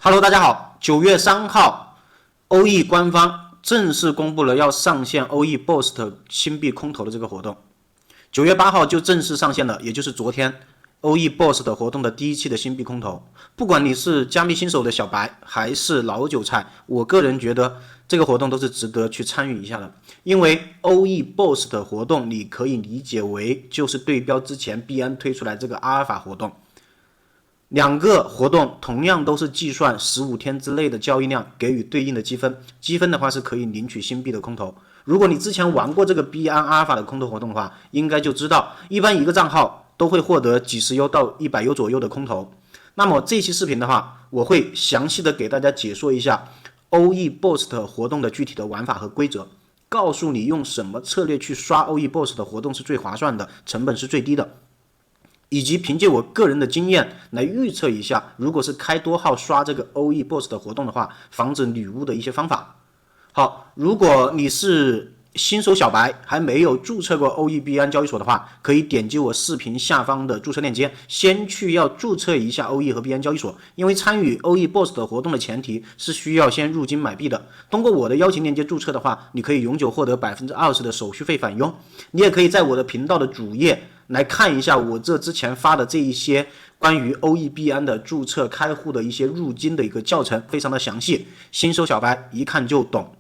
Hello，大家好。9月3号，欧易官方正式公布了要上线欧易 Boost 新币空投的这个活动。9月8号就正式上线了，也就是昨天，欧易 Boost 活动的第一期的新币空投。不管你是加密新手的小白还是老韭菜，我个人觉得这个活动都是值得去参与一下的。因为欧易 Boost 活动，你可以理解为就是对标之前币安推出来这个阿尔法活动。两个活动同样都是计算15天之内的交易量，给予对应的积分。积分的话是可以领取新币的空投。如果你之前玩过这个币安阿尔法的空投活动的话，应该就知道，一般一个账号都会获得几十 U 到100 U 左右的空投。那么这期视频的话，我会详细的给大家解说一下欧易 Boost 活动的具体的玩法和规则，告诉你用什么策略去刷欧易 Boost 的活动是最划算的，成本是最低的。以及凭借我个人的经验来预测一下，如果是开多号刷这个欧易 Boost 的活动的话，防止女巫的一些方法。好，如果你是新手小白，还没有注册过欧易币安交易所的话，可以点击我视频下方的注册链接，先去要注册一下欧易和币安交易所。因为参与欧易 Boost 的活动的前提是需要先入金买币的。通过我的邀请链接注册的话，你可以永久获得20%的手续费返佣。你也可以在我的频道的主页来看一下我这之前发的这一些关于欧易币安的注册开户的一些入金的一个教程，非常的详细，新手小白一看就懂。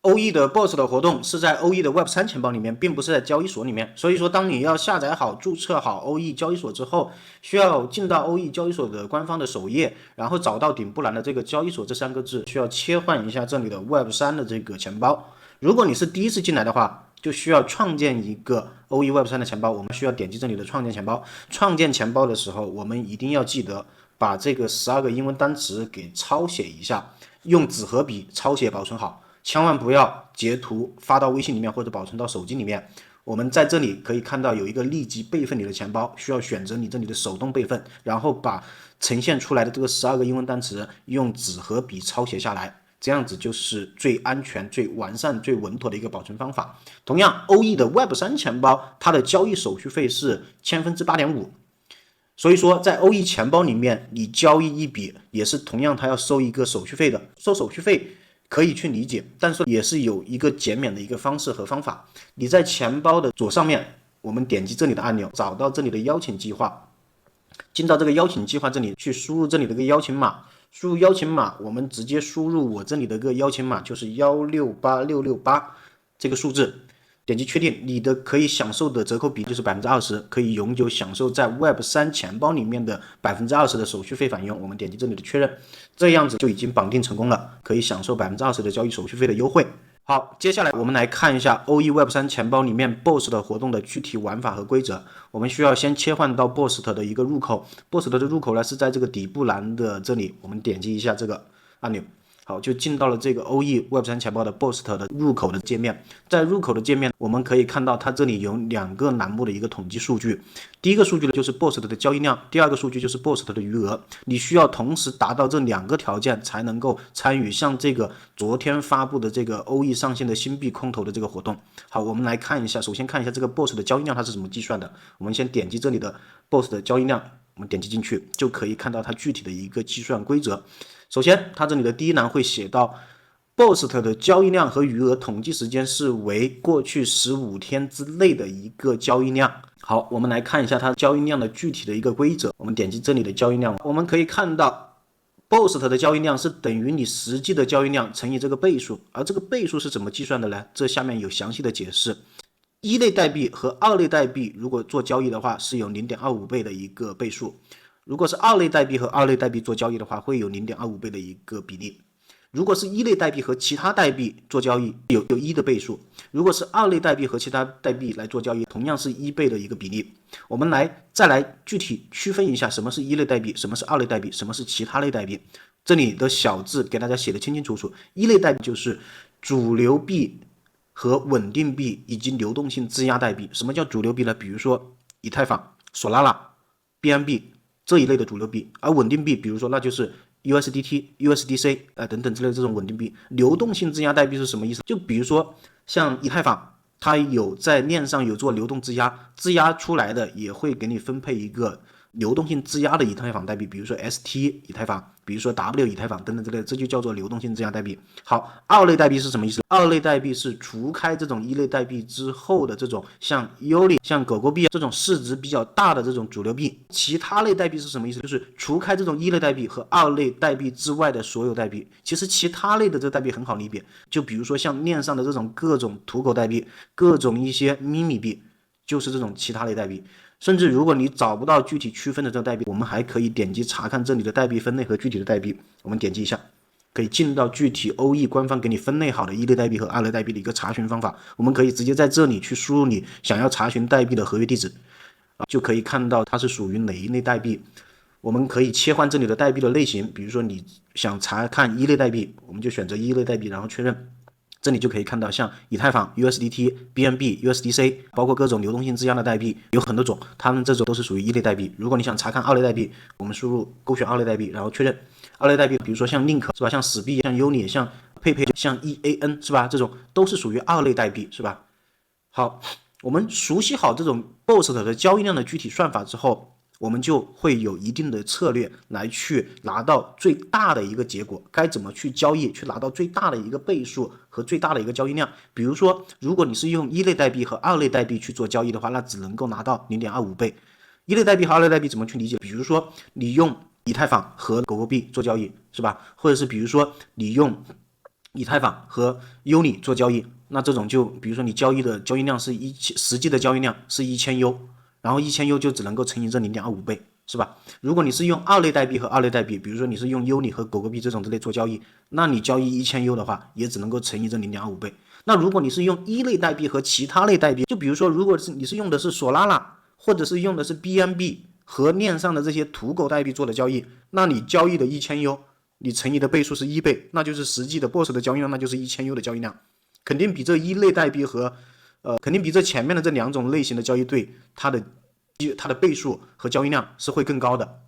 欧易的 Boost 的活动是在欧易的 Web3 钱包里面，并不是在交易所里面。所以说，当你要下载好、注册好欧易交易所之后，需要进到欧易交易所的官方的首页，然后找到顶部栏的这个交易所这3个字，需要切换一下这里的 Web3 的这个钱包。如果你是第一次进来的话，就需要创建一个欧易 Web3 的钱包，我们需要点击这里的创建钱包。创建钱包的时候，我们一定要记得把这个12个英文单词给抄写一下，用纸和笔抄写保存好。千万不要截图发到微信里面或者保存到手机里面。我们在这里可以看到有一个立即备份你的钱包，需要选择你这里的手动备份，然后把呈现出来的这个12个英文单词用纸和笔抄写下来，这样子就是最安全、最完善、最稳妥的一个保存方法。同样，欧易的 Web3 钱包，它的交易手续费是8.5%。所以说，在欧易钱包里面，你交易一笔也是同样，它要收一个手续费的。收手续费可以去理解，但是也是有一个减免的一个方式和方法。你在钱包的左上面，我们点击这里的按钮，找到这里的邀请计划，进到这个邀请计划这里去输入这里的一个邀请码。输入邀请码，我们直接输入我这里的一个邀请码，就是168668这个数字，点击确定，你的可以享受的折扣比就是 20%， 可以永久享受在 Web3 钱包里面的 20% 的手续费返佣。我们点击这里的确认，这样子就已经绑定成功了，可以享受 20% 的交易手续费的优惠。好，接下来我们来看一下欧易 Web3 钱包里面 Boost 的活动的具体玩法和规则。我们需要先切换到 Boost 的一个入口， Boost 的入口呢是在这个底部栏的这里，我们点击一下这个按钮。好，就进到了这个欧易 Web3 钱包的 Boost 的入口的界面。在入口的界面，我们可以看到它这里有2个栏目的一个统计数据。第一个数据呢就是 Boost 的交易量，第二个数据就是 Boost 的余额。你需要同时达到这2个条件，才能够参与像这个昨天发布的这个欧易上线的新币空投的这个活动。好，我们来看一下，首先看一下这个 Boost 的交易量它是怎么计算的。我们先点击这里的 Boost 的交易量，我们点击进去就可以看到它具体的一个计算规则。首先，它这里的第一栏会写到 Boost 的交易量和余额统计时间是为过去15天之内的一个交易量。好，我们来看一下它交易量的具体的一个规则。我们点击这里的交易量，我们可以看到 Boost 的交易量是等于你实际的交易量乘以这个倍数。而这个倍数是怎么计算的呢？这下面有详细的解释。一类代币和2类代币如果做交易的话，是有 0.25 倍的一个倍数。如果是2类代币和2类代币做交易的话，会有 0.25 倍的一个比例。如果是1类代币和其他代币做交易，有1的倍数。如果是2类代币和其他代币来做交易，同样是1倍的一个比例。我们再来具体区分一下，什么是1类代币，什么是2类代币，什么是其他类代币。这里的小字给大家写的清清楚楚。1类代币就是主流币和稳定币以及流动性质押代币。什么叫主流币呢？比如说以太坊、索拉拉、BNB这一类的主流币。而稳定币，比如说那就是 USDT、USDC 等等之类的这种稳定币。流动性质押代币是什么意思？就比如说像以太坊，它有在链上有做流动质押，质押出来的也会给你分配一个流动性质押的以太坊代币，比如说 ST 以太坊，比如说 W 以太坊等等之类的，这就叫做流动性质押代币。好，二类代币是什么意思？二类代币是除开这种一类代币之后的这种像 UNI、像狗狗币这种市值比较大的这种主流币。其他类代币是什么意思？就是除开这种一类代币和二类代币之外的所有代币。其实其他类的这个代币很好理解，就比如说像链上的这种各种土狗代币，各种一些咪咪币，就是这种其他类代币。甚至如果你找不到具体区分的这个代币，我们还可以点击查看这里的代币分类和具体的代币。我们点击一下，可以进到具体欧易官方给你分类好的一类代币和二类代币的一个查询方法。我们可以直接在这里去输入你想要查询代币的合约地址，就可以看到它是属于哪一类代币。我们可以切换这里的代币的类型，比如说你想查看一类代币，我们就选择一类代币，然后确认。这里就可以看到像以太坊、USDT、BNB、USDC， 包括各种流动性质押的代币有很多种，它们这种都是属于一类代币。如果你想查看二类代币，我们输入勾选二类代币，然后确认。二类代币比如说像 Link 是吧，像史币、像 UNI、像佩佩、像 EAN 是吧，这种都是属于二类代币是吧。好，我们熟悉好这种 BOST 的交易量的具体算法之后，我们就会有一定的策略来去拿到最大的一个结果，该怎么去交易，去拿到最大的一个倍数和最大的一个交易量。比如说，如果你是用一类代币和二类代币去做交易的话，那只能够拿到 0.25 倍。一类代币和二类代币怎么去理解？比如说，你用以太坊和狗狗币做交易，是吧？或者是比如说你用以太坊和 UNI 做交易，那这种就比如说你交易的交易量是实际的交易量是1000U。然后1000U 就只能够乘以这 0.25 倍，是吧？如果你是用二类代币和二类代币，比如说你是用 UNI 和狗狗币这种之类做交易，那你交易1000U 的话，也只能够乘以这 0.25 倍。那如果你是用一类代币和其他类代币，就比如说如果你是用的是索拉拉，或者是用的是 BNB 和链上的这些土狗代币做的交易，那你交易的1000U，你乘以的倍数是1倍，那就是实际的 BOSS 的交易量，那就是1000U 的交易量，肯定比这一类代币和肯定比这前面的这两种类型的交易对它的倍数和交易量是会更高的。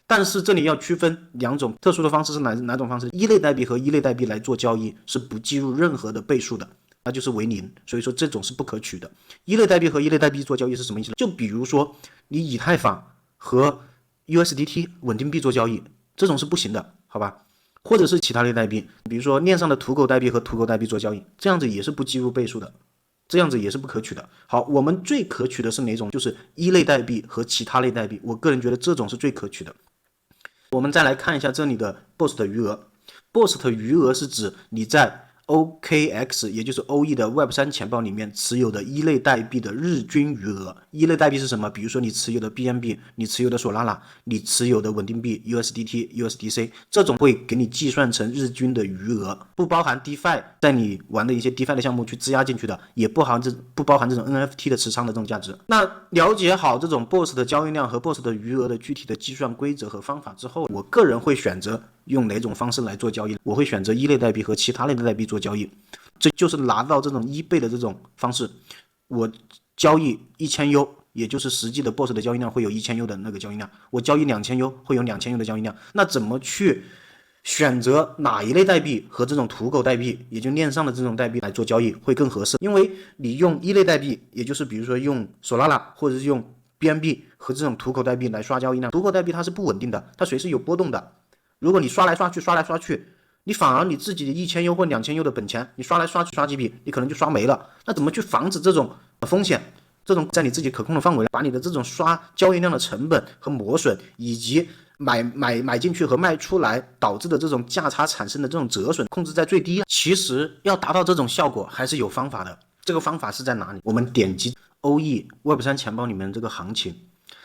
但是这里要区分两种特殊的方式是哪种方式？一类代币和一类代币来做交易是不计入任何的倍数的，那就是为0，所以说这种是不可取的。一类代币和一类代币做交易是什么意思？就比如说你以太坊和 USDT 稳定币做交易，这种是不行的，好吧？或者是其他类代币，比如说链上的土狗代币和土狗代币做交易，这样子也是不计入倍数的。这样子也是不可取的。好，我们最可取的是哪种？就是一类代币和其他类代币。我个人觉得这种是最可取的。我们再来看一下这里的 BOST 余额。BOST 余额是指你在 OKX 也就是欧易的 Web3 钱包里面持有的一类代币的日均余额。一类代币是什么？比如说你持有的 BNB， 你持有的索拉拉，你持有的稳定币 USDT、USDC， 这种会给你计算成日均的余额，不包含 DeFi 在你玩的一些 DeFi 的项目去质押进去的，也不包含这种 NFT 的持仓的这种价值。那了解好这种 BOST 的交易量和 BOST 的余额的具体的计算规则和方法之后，我个人会选择用哪种方式来做交易？我会选择一类代币和其他类的代币做交易，这就是拿到这种1倍的这种方式。我交易1000U，也就是实际的 BOSS 的交易量会有1000U 的那个交易量，我交易2000U 会有2000U 的交易量。那怎么去选择哪一类代币和这种土狗代币，也就链上的这种代币来做交易会更合适？因为你用一类代币，也就是比如说用索拉拉或者是用 BNB 和这种土狗代币来刷交易量，土狗代币它是不稳定的，它随时有波动的。如果你刷来刷去，你反而你自己的1000U 或2000U 的本钱，你刷来刷去刷几笔，你可能就刷没了。那怎么去防止这种风险？这种在你自己可控的范围，把你的这种刷交易量的成本和磨损，以及买进去和卖出来导致的这种价差产生的这种折损控制在最低。其实要达到这种效果还是有方法的。这个方法是在哪里？我们点击欧易 Web3 钱包里面这个行情。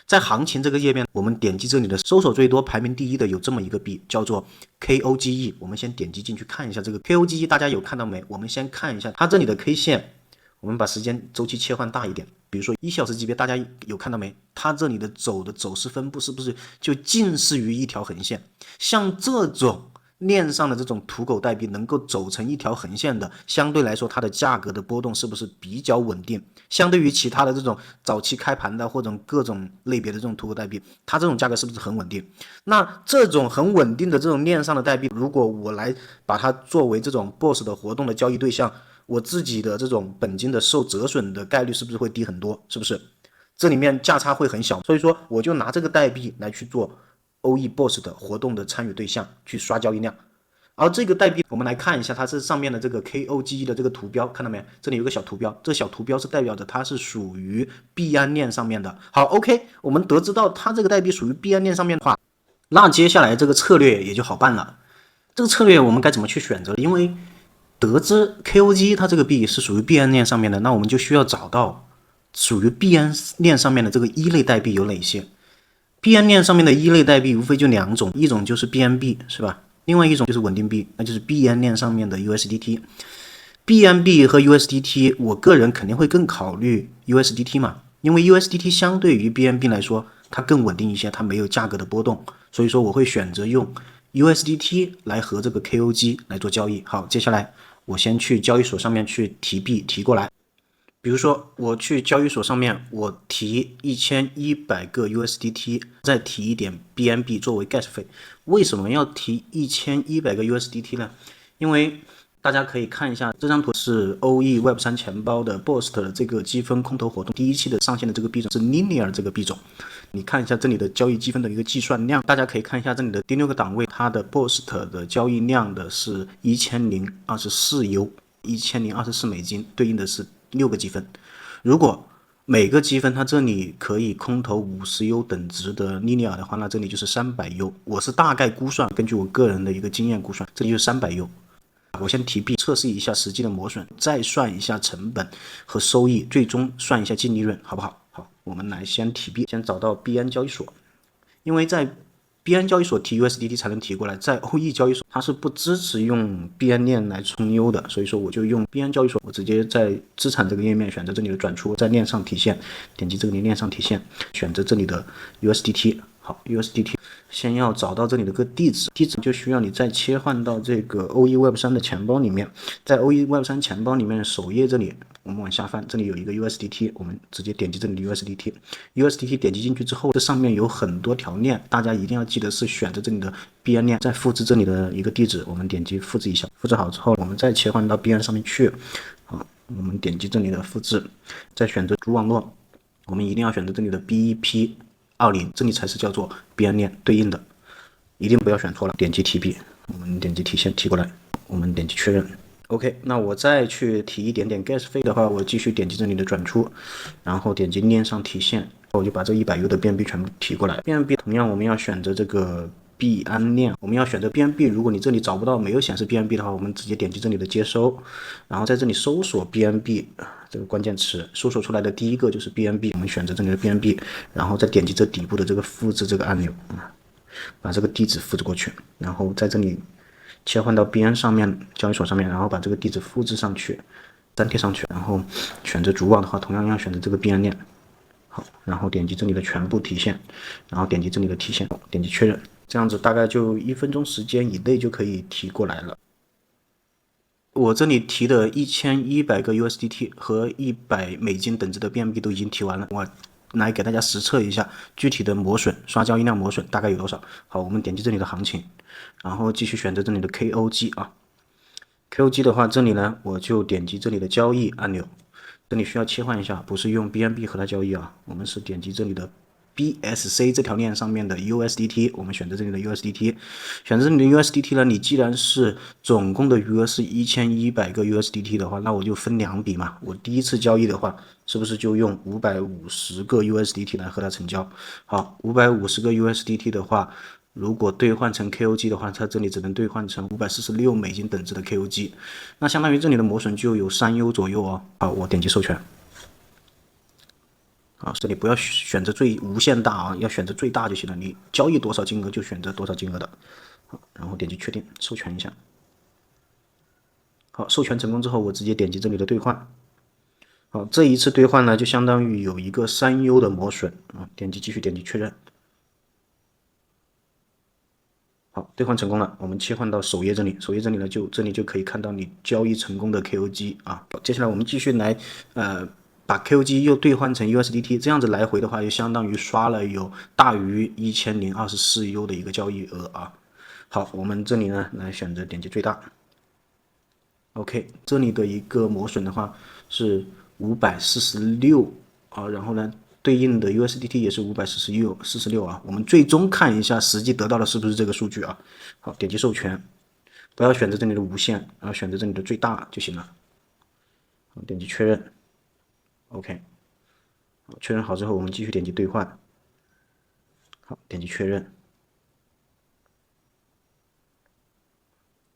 在行情这个页面，我们点击这里的搜索最多排名第1的有这么一个币，叫做 KOGE。我们先点击进去看一下这个 KOGE， 大家有看到没？我们先看一下它这里的 K 线，我们把时间周期切换大一点，比如说1小时级别，大家有看到没？它这里的走势分布是不是就近似于一条横线？像这种链上的这种土狗代币能够走成一条横线的，相对来说它的价格的波动是不是比较稳定？相对于其他的这种早期开盘的或者各种类别的这种土狗代币，它这种价格是不是很稳定？那这种很稳定的这种链上的代币，如果我来把它作为这种 BOSS 的活动的交易对象，我自己的这种本金的受折损的概率是不是会低很多？是不是？这里面价差会很小，所以说我就拿这个代币来去做 OEBOSS 的活动的参与对象，去刷交易量。而这个代币，我们来看一下，它是上面的这个 KOG 的这个图标，看到没？这里有个小图标，这小图标是代表着它是属于币安链上面的。好 ，OK， 我们得知到它这个代币属于币安链上面的话，那接下来这个策略也就好办了。这个策略我们该怎么去选择？因为得知 KOG 它这个币是属于币安链上面的，那我们就需要找到属于币安链上面的这个一类代币有哪些。币安链上面的一类代币无非就两种，一种就是 BNB 是吧？另外一种就是稳定币，那就是币安链上面的 USDT。BNB 和 USDT， 我个人肯定会更考虑 USDT 嘛，因为 USDT 相对于 BNB 来说，它更稳定一些，它没有价格的波动，所以说我会选择用 USDT 来和这个 KOG 来做交易。好，接下来我先去交易所上面去提币提过来。比如说我去交易所上面，我提1100个 USDT， 再提一点 BNB 作为 gas 费。为什么要提1100个 USDT 呢？因为大家可以看一下这张图，是 OE Web3 钱包的 BOST 的这个积分空投活动第一期的上线的这个币种是 Linear 这个币种。你看一下这里的交易积分的一个计算量，大家可以看一下这里的第6个档位，它的 BOST 的交易量的是1024 U，1024美金，对应的是6个积分。如果每个积分它这里可以空投50 U 等值的 Linear 的话，那这里就是300 U。我是大概估算，根据我个人的一个经验估算，这里就是300 U。我先提币测试一下实际的磨损，再算一下成本和收益，最终算一下净利润，好不好？好，我们来先提币，先找到币安交易所，因为在币安交易所提 USDT 才能提过来，在 OE 交易所它是不支持用币安链来充 U 的，所以说我就用币安交易所，我直接在资产这个页面选择这里的转出，在链上体现，点击这里链上体现，选择这里的 USDT。好 ，USDT 先要找到这里的个地址，地址就需要你再切换到这个 OE Web3 的钱包里面，在 OE Web3 钱包里面首页这里，我们往下翻，这里有一个 USDT， 我们直接点击这里的 USDT 点击进去之后，这上面有很多条链，大家一定要记得是选择这里的币安链，再复制这里的一个地址，我们点击复制一下，复制好之后，我们再切换到币安上面去，好，我们点击这里的复制，再选择主网络，我们一定要选择这里的 BEP20，这里才是叫做币安链对应的，一定不要选错了。点击提币，我们点击提现提过来，我们点击确认。OK， 那我再去提一点点 gas 费的话，我继续点击这里的转出，然后点击链上提现，我就把这100 U 的 BNB 全部提过来。BNB 同样我们要选择这个币安链，我们要选择 BNB。如果你这里找不到没有显示 BNB 的话，我们直接点击这里的接收，然后在这里搜索 BNB 这个关键词，搜索出来的第一个就是 BNB， 我们选择这里的 BNB， 然后再点击这底部的这个复制这个按钮，把这个地址复制过去，然后在这里切换到币安上面交易所上面，然后把这个地址复制上去，粘贴上去，然后选择主网的话，同样要选择这个币安链。好，然后点击这里的全部提现，然后点击这里的提现，点击确认，这样子大概就1分钟时间以内就可以提过来了。我这里提的1100个 USDT 和100美金等值的 BNB 都已经提完了，我来给大家实测一下具体的磨损，刷交易量磨损大概有多少。好，我们点击这里的行情，然后继续选择这里的 KOG 啊。KOG 的话，这里呢我就点击这里的交易按钮，这里需要切换一下，不是用 BNB 和它交易啊，我们是点击这里的 BSC 这条链上面的 USDT， 我们选择这里的 USDT， 选择这里的 USDT 呢，你既然是总共的余额是1100个 USDT 的话，那我就分2笔嘛，我第一次交易的话，是不是就用550个 USDT 来和它成交？好，550个 USDT 的话，如果兑换成 KOG 的话，它这里只能兑换成546美金等值的 KOG， 那相当于这里的磨损就有3 U 左右哦。好，我点击授权。啊，这里不要选择最无限大啊，要选择最大就行了。你交易多少金额就选择多少金额的。好，然后点击确定，授权一下。好，授权成功之后，我直接点击这里的兑换。好，这一次兑换呢，就相当于有一个3 U 的磨损啊。点击继续，点击确认。好，兑换成功了，我们切换到首页这里，首页这里呢，这里就可以看到你交易成功的 KOG 啊。接下来我们继续来把 KOG 又兑换成 USDT， 这样子来回的话，就相当于刷了有大于1024 U 的一个交易额啊。好，我们这里呢来选择点击最大。OK， 这里的一个磨损的话是546啊，然后呢对应的 USDT 也是546啊。我们最终看一下实际得到的是不是这个数据啊？好，点击授权，不要选择这里的无限，然后选择这里的最大就行了。好，点击确认 ，OK。确认好之后，我们继续点击兑换。好，点击确认。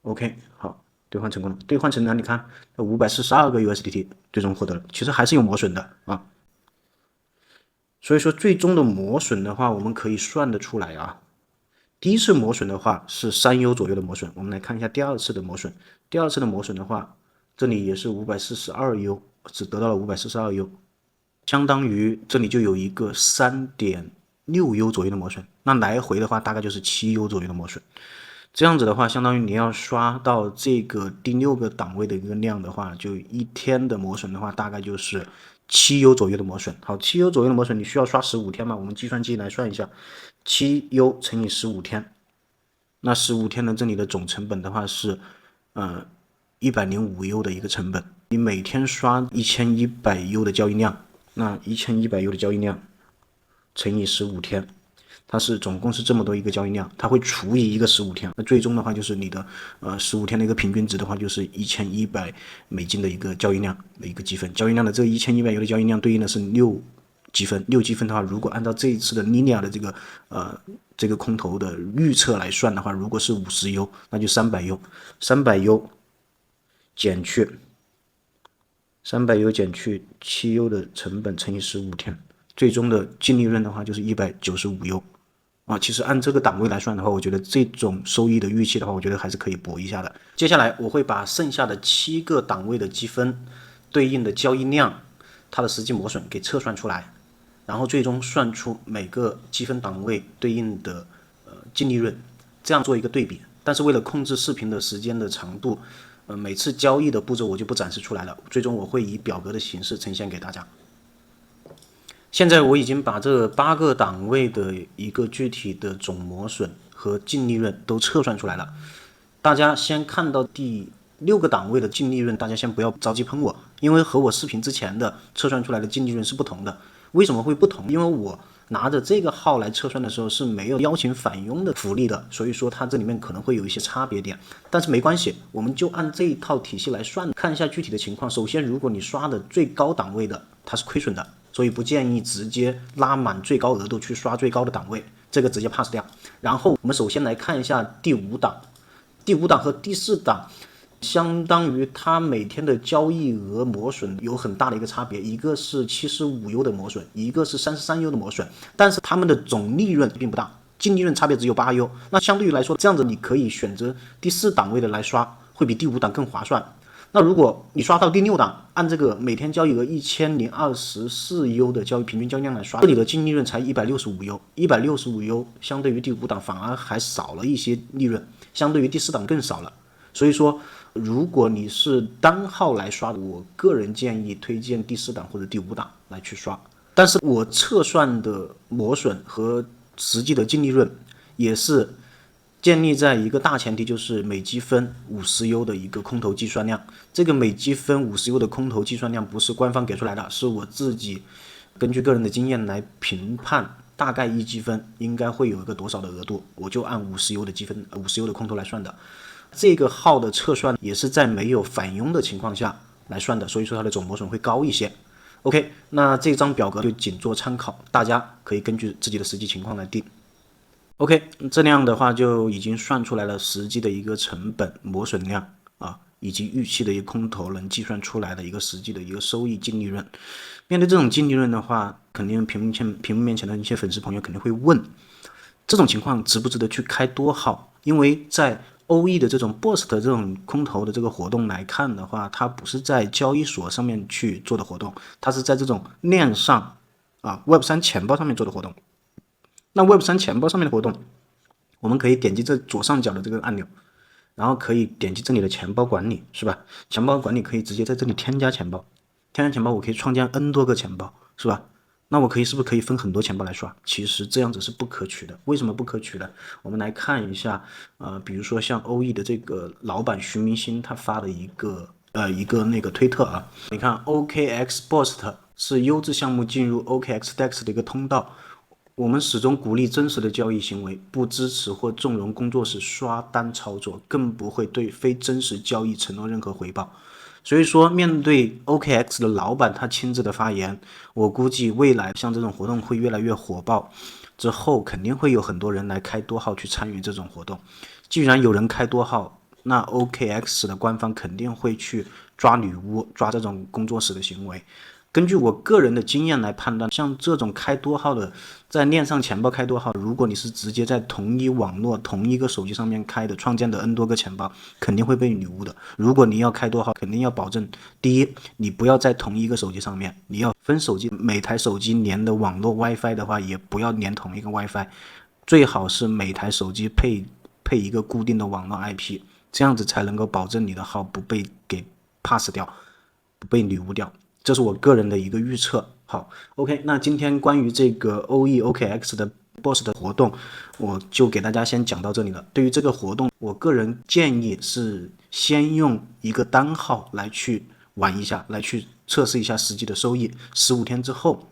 OK， 好，兑换成功了。兑换成了，你看542个 USDT 最终获得了，其实还是有磨损的啊。所以说最终的磨损的话，我们可以算得出来啊。第一次磨损的话是3U 左右的磨损，我们来看一下第二次的磨损。第二次的磨损的话，这里也是542U，只得到了542U，相当于这里就有一个3.6U 左右的磨损。那来回的话，大概就是7U 左右的磨损。这样子的话，相当于你要刷到这个第6个档位的一个量的话，就1天的磨损的话，大概就是7U 左右的磨损。好，7U 左右的磨损，你需要刷15天嘛？我们计算机来算一下，7U 乘以15天，那15天的这里的总成本的话是105U 的一个成本。你每天刷1100U 的交易量，那1100U 的交易量乘以15天。它是总共是这么多一个交易量，它会除以一个15天，那最终的话就是你的15天的一个平均值的话就是$1100的一个交易量的一个积分，交易量的这1100U 的交易量对应的是6积分，6积分的话，如果按照这一次的 Linear 的这个空头的预测来算的话，如果是50U，那就300U 减去7U 的成本乘以15天，最终的净利润的话就是195U。其实按这个档位来算的话，我觉得这种收益的预期的话，我觉得还是可以搏一下的。接下来我会把剩下的7个档位的积分对应的交易量，它的实际磨损给测算出来，然后最终算出每个积分档位对应的净利润，这样做一个对比。但是为了控制视频的时间的长度，每次交易的步骤我就不展示出来了，最终我会以表格的形式呈现给大家。现在我已经把这8个档位的一个具体的总磨损和净利润都测算出来了。大家先看到第6个档位的净利润，大家先不要着急喷我，因为和我视频之前的测算出来的净利润是不同的。为什么会不同？因为我拿着这个号来测算的时候是没有邀请返佣的福利的，所以说它这里面可能会有一些差别点，但是没关系，我们就按这一套体系来算，看一下具体的情况。首先，如果你刷的最高档位的，它是亏损的，所以不建议直接拉满最高额度去刷最高的档位，这个直接 pass 掉。然后我们首先来看一下第5档，第5档和第4档相当于它每天的交易额磨损有很大的一个差别，一个是75U 的磨损，一个是33U 的磨损，但是它们的总利润并不大，净利润差别只有8U。那相对于来说，这样子你可以选择第4档位的来刷，会比第5档更划算。那如果你刷到第6档，按这个每天交易额1024U 的平均交易量来刷，这里的净利润才165U，165U 相对于第5档反而还少了一些利润，相对于第4档更少了。所以说，如果你是单号来刷，我个人建议推荐第4档或者第5档来去刷。但是我测算的磨损和实际的净利润也是建立在一个大前提，就是每积分50U 的一个空头计算量。这个每积分50U 的空头计算量不是官方给出来的，是我自己根据个人的经验来评判，大概1积分应该会有一个多少的额度，我就按50U 的积分50U 的空头来算的。这个号的测算也是在没有返佣的情况下来算的，所以说它的总磨损会高一些。OK， 那这张表格就仅做参考，大家可以根据自己的实际情况来定。OK， 这样的话就已经算出来了实际的一个成本磨损量以及预期的一个空头能计算出来的一个实际的一个收益净利润。面对这种净利润的话，肯定屏幕面前的一些粉丝朋友肯定会问，这种情况值不值得去开多号？因为在OE 的这种 Boost 这种空头的这个活动来看的话，它不是在交易所上面去做的活动，它是在这种链上Web3 钱包上面做的活动。那 Web3 钱包上面的活动，我们可以点击这左上角的这个按钮，然后可以点击这里的钱包管理，是吧？钱包管理可以直接在这里添加钱包，添加钱包我可以创建 N 多个钱包，是吧？那我是不是可以分很多钱包来刷？其实这样子是不可取的。为什么不可取呢？我们来看一下，比如说像OE 的这个老板徐明星他发的一个那个推特啊，你看 OKX Boost 是优质项目进入 OKX DEX 的一个通道。我们始终鼓励真实的交易行为，不支持或纵容工作室刷单操作，更不会对非真实交易承诺任何回报。所以说，面对 OKX 的老板他亲自的发言，我估计未来像这种活动会越来越火爆，之后肯定会有很多人来开多号去参与这种活动。既然有人开多号，那 OKX 的官方肯定会去抓女巫，抓这种工作室的行为。根据我个人的经验来判断，像这种开多号的，在链上钱包开多号，如果你是直接在同一网络、同一个手机上面开的，创建的 N 多个钱包，肯定会被女巫的。如果你要开多号，肯定要保证，第一，你不要在同一个手机上面，你要分手机，每台手机连的网络 WiFi 的话，也不要连同一个 WiFi，最好是每台手机配一个固定的网络 IP， 这样子才能够保证你的号不被给 pass 掉，不被女巫掉。这是我个人的一个预测。好 ，OK， 那今天关于这个 OKX 的 Boss 的活动，我就给大家先讲到这里了。对于这个活动，我个人建议是先用一个单号来去玩一下，来去测试一下实际的收益。15天之后，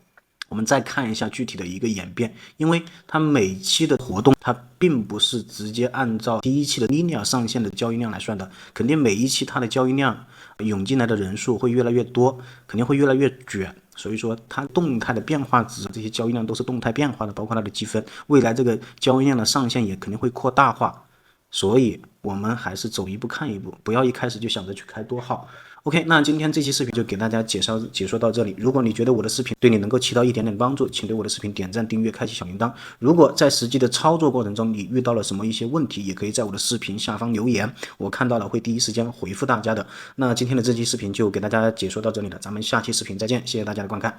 我们再看一下具体的一个演变，因为它每期的活动，它并不是直接按照第一期的 linear 上限的交易量来算的，肯定每一期它的交易量涌进来的人数会越来越多，肯定会越来越卷，所以说它动态的变化值，这些交易量都是动态变化的，包括它的积分，未来这个交易量的上限也肯定会扩大化，所以我们还是走一步看一步，不要一开始就想着去开多号。OK， 那今天这期视频就给大家解说到这里。如果你觉得我的视频对你能够起到一点点帮助，请对我的视频点赞、订阅、开启小铃铛。如果在实际的操作过程中你遇到了什么一些问题，也可以在我的视频下方留言，我看到了会第一时间回复大家的。那今天的这期视频就给大家解说到这里了，咱们下期视频再见，谢谢大家的观看。